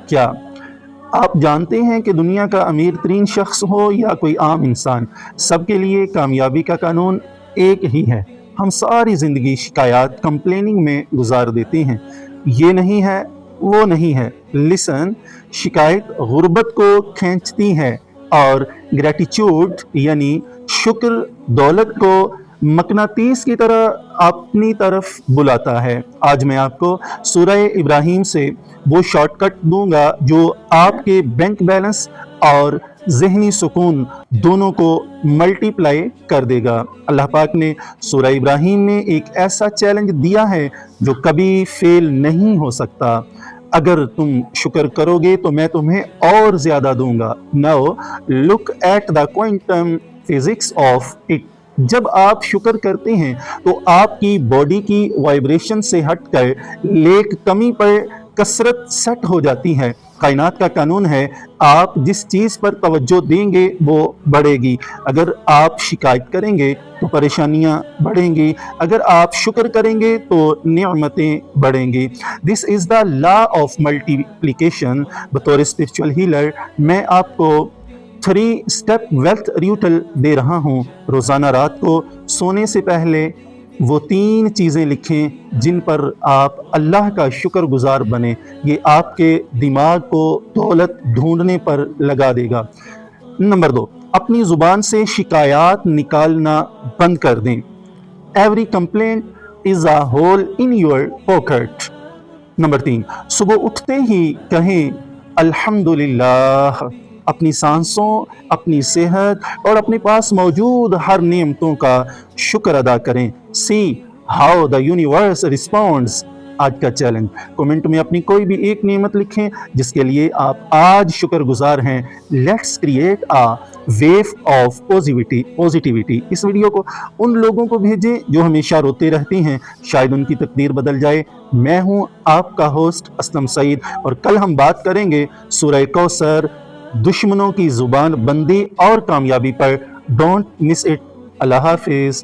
کیا آپ جانتے ہیں کہ دنیا کا امیر ترین شخص ہو یا کوئی عام انسان، سب کے لیے کامیابی کا قانون ایک ہی ہے؟ ہم ساری زندگی شکایات کمپلیننگ میں گزار دیتے ہیں، یہ نہیں ہے، وہ نہیں ہے۔ لسن، شکایت غربت کو کھینچتی ہے اور گریٹیچیوڈ یعنی شکر دولت کو مقناطیس کی طرح اپنی طرف بلاتا ہے۔ آج میں آپ کو سورہ ابراہیم سے وہ شارٹ کٹ دوں گا جو آپ کے بینک بیلنس اور ذہنی سکون دونوں کو ملٹی پلائی کر دے گا۔ اللہ پاک نے سورہ ابراہیم میں ایک ایسا چیلنج دیا ہے جو کبھی فیل نہیں ہو سکتا۔ اگر تم شکر کرو گے تو میں تمہیں اور زیادہ دوں گا۔ Now look at the quantum physics of it۔ جب آپ شکر کرتے ہیں تو آپ کی باڈی کی وائبریشن سے ہٹ کر لیک کمی پر کثرت سیٹ ہو جاتی ہے۔ کائنات کا قانون ہے، آپ جس چیز پر توجہ دیں گے وہ بڑھے گی۔ اگر آپ شکایت کریں گے تو پریشانیاں بڑھیں گی، اگر آپ شکر کریں گے تو نعمتیں بڑھیں گی۔ دس از دا لا آف ملٹیپلیکیشن۔ بطور اسپرچول ہیلر میں آپ کو 3 اسٹیپ ویلتھ ریوٹل دے رہا ہوں۔ روزانہ رات کو سونے سے پہلے وہ 3 چیزیں لکھیں جن پر آپ اللہ کا شکر گزار بنیں۔ یہ آپ کے دماغ کو دولت ڈھونڈنے پر لگا دے گا۔ نمبر 2، اپنی زبان سے شکایات نکالنا بند کر دیں۔ Every complaint is a hole in your pocket۔ Number 3، صبح اٹھتے ہی کہیں الحمدللہ۔ اپنی سانسوں، اپنی صحت اور اپنے پاس موجود ہر نعمتوں کا شکر ادا کریں۔ See how the universe responds۔ آج کا چیلنج، کومنٹ میں اپنی کوئی بھی ایک نعمت لکھیں جس کے لیے آپ آج شکر گزار ہیں۔ Let's create a wave of positivity۔ اس ویڈیو کو ان لوگوں کو بھیجیں جو ہمیشہ روتے رہتے ہیں، شاید ان کی تقدیر بدل جائے۔ میں ہوں آپ کا ہوسٹ اسلم سعید، اور کل ہم بات کریں گے سورہ کوثر، دشمنوں کی زبان بندی اور کامیابی پر۔ Don't miss it. اللہ حافظ۔